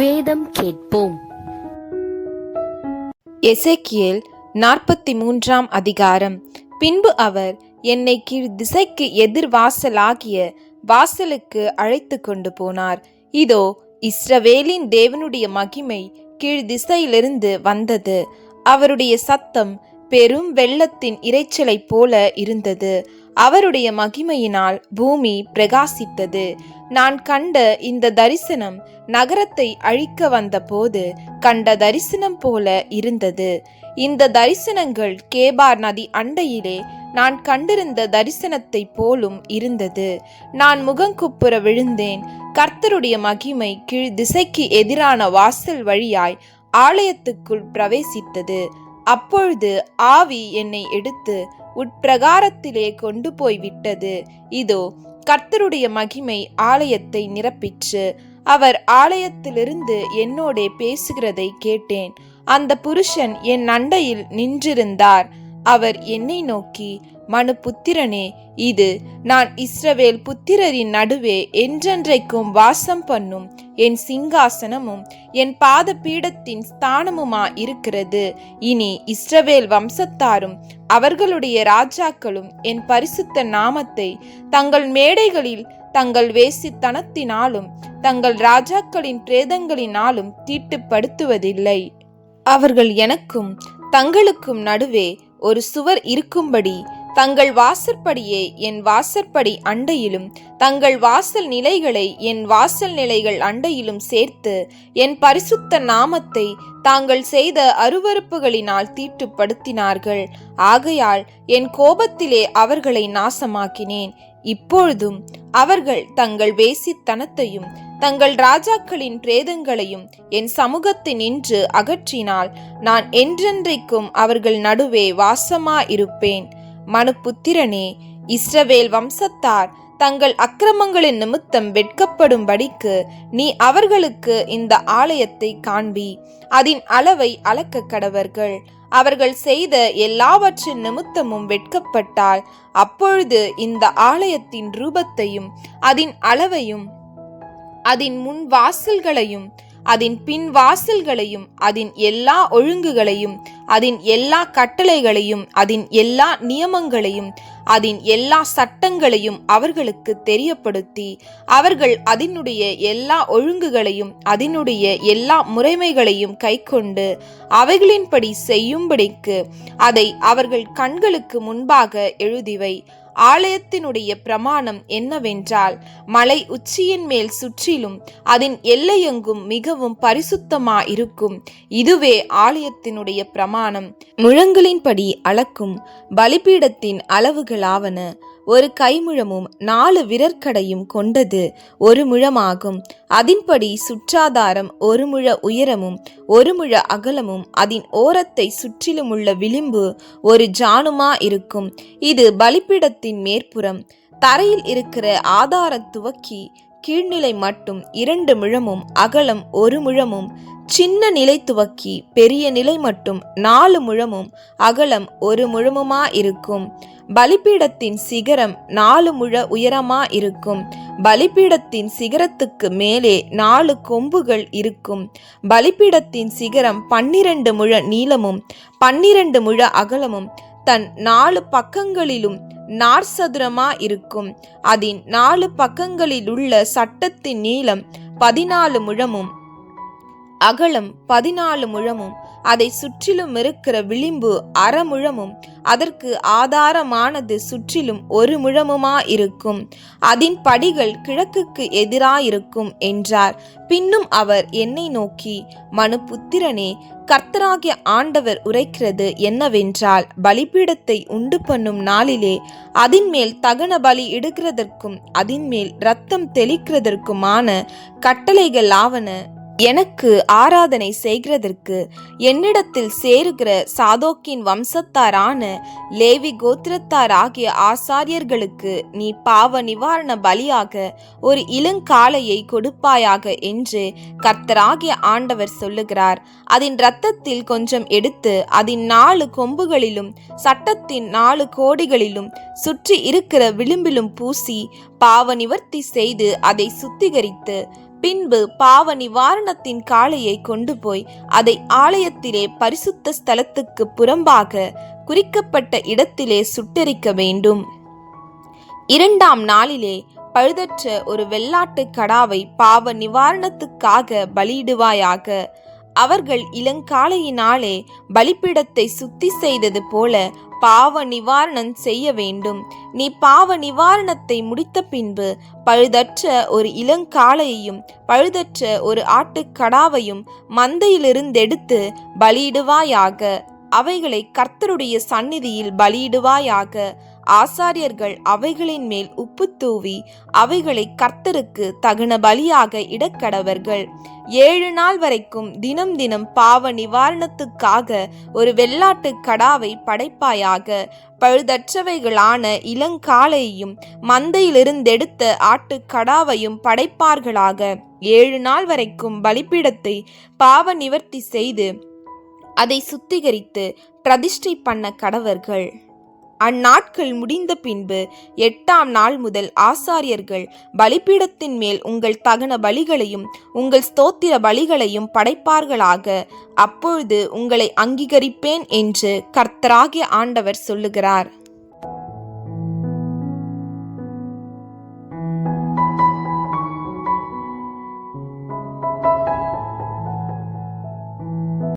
வேதம் கேட்போம். எசேக்கியேல் 43 அதிகாரம். பின்பு அவர் என்னை கீழ் திசைக்கு எதிர் வாசலாகிய வாசலுக்கு அழைத்து கொண்டு போனார். இதோ, இஸ்ரவேலின் தேவனுடைய மகிமை கீழ் திசையிலிருந்து வந்தது. அவருடைய சத்தம் பெரும் வெள்ளத்தின் இரைச்சலை போல இருந்தது. அவருடைய மகிமையினால் பூமி பிரகாசித்தது. நான் கண்ட இந்த தரிசனம் நகரத்தை அழிக்க வந்த போது கண்ட தரிசனம் போல இருந்தது. இந்த தரிசனங்கள் கேபார் நதி அண்டையிலே நான் கண்டிருந்த தரிசனத்தை போலும் இருந்தது. நான் முகங்குப்புற விழுந்தேன். கர்த்தருடைய மகிமை கீழ் திசைக்கு எதிரான வாசல் வழியாய் ஆலயத்துக்குள் பிரவேசித்தது. அப்பொழுது ஆவி என்னை எடுத்து உட்பிரகாரத்திலே கொண்டு போய் விட்டது. இதோ, கர்த்தருடைய மகிமை ஆலயத்தை நிரப்பிற்று. அவர் ஆலயத்திலிருந்து என்னோடே பேசுகிறதை கேட்டேன். அந்த புருஷன் என் அண்டையில் நின்றிருந்தார். அவர் என்னை நோக்கி, மனுபுத்திரனே, இது நான் இஸ்ரவேல் புத்திரரின் நடுவே என்றென்றைக்கும் வாசம் பண்ணும் என் சிங்காசனமும் என் பாத பீடத்தின் ஸ்தானமுமா இருக்கிறது. இனி இஸ்ரவேல் வம்சத்தாரும் அவர்களுடைய ராஜாக்களும் என் பரிசுத்த நாமத்தை தங்கள் மேடைகளில் தங்கள் வேசித்தனத்தினாலும் தங்கள் ராஜாக்களின் பிரேதங்களினாலும் தீட்டுப்படுத்துவதில்லை. அவர்கள் எனக்கும் தங்களுக்கும் நடுவே ஒரு சுவர் இருக்கும்படி தங்கள் வாசற்படியை என் வாசற்படி அண்டையிலும் தங்கள் வாசல் நிலைகளை என் வாசல் நிலைகள் அண்டையிலும் சேர்த்து என் பரிசுத்த நாமத்தை தாங்கள் செய்த அருவருப்புகளினால் தீட்டுப்படுத்தினார்கள். ஆகையால் என் கோபத்திலே அவர்களை நாசமாக்கினேன். இப்பொழுதும் அவர்கள் தங்கள் வேசித்தனத்தையும் தங்கள் ராஜாக்களின் பிரேதங்களையும் என் சமூகத்தினின்று அகற்றினால் நான் என்றென்றைக்கும் அவர்கள் நடுவே வாசமாயிருப்பேன். மனுபுத்திரனே, இஸ்ரவேல் வம்சத்தார் தங்கள் அக்கிரமங்களின் நிமித்தம் வெட்கப்படும்படிக்கு நீ அவர்களுக்கு இந்த ஆலயத்தை காண்பி. அதன் அளவை அளக்க கடவர்கள். அவர்கள் செய்த எல்லாவற்றின் நிமித்தமும் வெட்கப்பட்டால் அப்பொழுது இந்த ஆலயத்தின் ரூபத்தையும் அதன் அளவையும் அதன் முன் வாசல்களையும் அதன் பின் வாசல்களையும் அதன் எல்லா ஒழுங்குகளையும் அதன் எல்லா கட்டளைகளையும் அதன் எல்லா நியமங்களையும் அதன் எல்லா சட்டங்களையும் அவர்களுக்கு தெரியப்படுத்தி அவர்கள் அதனுடைய எல்லா ஒழுங்குகளையும் அதனுடைய எல்லா முறைமைகளையும் கைக்கொண்டு அவைகளின்படி செய்யும்படிக்கு அதை அவர்கள் கண்களுக்கு முன்பாக எழுதிவை. ஆலயத்தினுடைய பிரமாணம் என்னவென்றால், மலை உச்சியின் மேல் சுற்றிலும் அதன் எல்லையெங்கும் மிகவும் பரிசுத்தமாயிருக்கும். இதுவே ஆலயத்தினுடைய பிரமாணம். முழங்களின்படி அளக்கும் பலிபீடத்தின் அளவுகளாவன: ஒரு கைமுழமும் 4 விரற்கடையும் கொண்டது 1 முழமாகும். அதின்படி சுற்றாதாரம் 1 முழ உயரமும் 1 முழ அகலமும் அதன் ஓரத்தை சுற்றிலும் உள்ள விளிம்பு 1 ஜானுமா இருக்கும். இது பலிபீடத்தின் மேற்புறம். தரையில் இருக்கிற ஆதாரம் துவக்கி கீழ்நிலை மட்டும் 2 முழமும் அகலம் 1 முழமும், சின்ன நிலை துவக்கி பெரிய நிலை மட்டும் 4 முழமும் அகலம் 1 முழமுமா இருக்கும். பலிபீடத்தின் சிகரம் 4 முழ உயரமா இருக்கும். பலிபீடத்தின் சிகரத்துக்கு மேலே 4 கொம்புகள் இருக்கும். பலிபீடத்தின் சிகரம் 12 முழ நீளமும் 12 முழ அகலமும் தன் 4 பக்கங்களிலும் நாற்சதுரமா இருக்கும். அதன் 4 பக்கங்களிலுள்ள சட்டத்தின் நீளம் 14 முழமும் அகலம் 14 முழமும், அதை சுற்றிலும் இருக்கிற விளிம்பு 1/2 முழமும், அதற்கு ஆதாரமானது சுற்றிலும் 1 முழமுமா இருக்கும். அதன் படிகள் கிழக்குக்கு எதிராயிருக்கும் என்றார். பின்னும் அவர் என்னை நோக்கி, மனுபுத்திரனே, கர்த்தராகிய ஆண்டவர் உரைக்கிறது என்னவென்றால், பலிபீடத்தை உண்டு பண்ணும் நாளிலே அதன் மேல் தகன பலி இடுகிறதற்கும் அதன் மேல் இரத்தம் தெளிக்கிறதற்குமான கட்டளைகள் ஆவன: எனக்கு ஆராதனை செய்கிறதற்கு என்னிடத்தில் சேருகிற சாதோக்கின் வம்சத்தாரான லேவி கோத்திரத்தார் ஆகிய ஆசாரியர்களுக்கு நீ பாவ நிவாரண பலியாக ஒரு இளங்காளையை கொடுப்பாயாக என்று கர்த்தராகிய ஆண்டவர் சொல்லுகிறார். அதன் இரத்தத்தில் கொஞ்சம் எடுத்து அதன் 4 கொம்புகளிலும் சட்டத்தின் 4 கோடிகளிலும் சுற்றி இருக்கிற விளிம்பிலும் பூசி பாவ நிவர்த்தி செய்து அதை சுத்திகரித்து பின்பு பாவ நிவாரணத்தின் காளையை கொண்டு போய் அதை ஆலயத்திலே பரிசுத்த ஸ்தலத்துக்கு புறம்பாக குறிக்கப்பட்ட இடத்திலே சுட்டெரிக்க வேண்டும். 2ஆம் நாளிலே பழுதற்ற ஒரு வெள்ளாட்டு கடாவை பாவ நிவாரணத்துக்காக பலியிடுவாயாக. அவர்கள் இளங்காளையினாலே பலிபீடத்தை சுத்தி செய்தது போல பாவ நிவாரணம் செய்ய வேண்டும். நீ பாவ நிவாரணத்தை முடித்த பின்பு பழுதற்ற ஒரு இளங்காளையையும் பழுதற்ற ஒரு ஆட்டுக்கடாவையும் மந்தையிலிருந்தெடுத்து பலியிடுவாயாக. அவைகளை கர்த்தருடைய சந்நிதியில் பலியிடுவாயாக. ஆசாரியர்கள் அவைகளின் மேல் உப்பு தூவி அவைகளை கர்த்தருக்கு தகுன பலியாக இடக்கடவர்கள். 7 நாள் வரைக்கும் தினம் தினம் பாவ நிவாரணத்துக்காக ஒரு வெள்ளாட்டு கடாவை படைப்பாயாக. பழுதற்றவைகளான இளங்காளையையும் மந்தையிலிருந்தெடுத்த ஆட்டுக்கடாவையும் படைப்பார்களாக. 7 நாள் வரைக்கும் பலிபீடத்தை பாவ நிவர்த்தி செய்து அதை சுத்திகரித்து பிரதிஷ்டை பண்ண கடவர்கள். அந்நாட்கள் முடிந்த பின்பு 8ஆம் நாள் முதல் ஆசாரியர்கள் பலிபீடத்தின் மேல் உங்கள் தகன பலிகளையும் உங்கள் ஸ்தோத்திர பலிகளையும் படைப்பார்களாக. அப்பொழுது உங்களை அங்கீகரிப்பேன் என்று கர்த்தராகிய ஆண்டவர் சொல்லுகிறார்.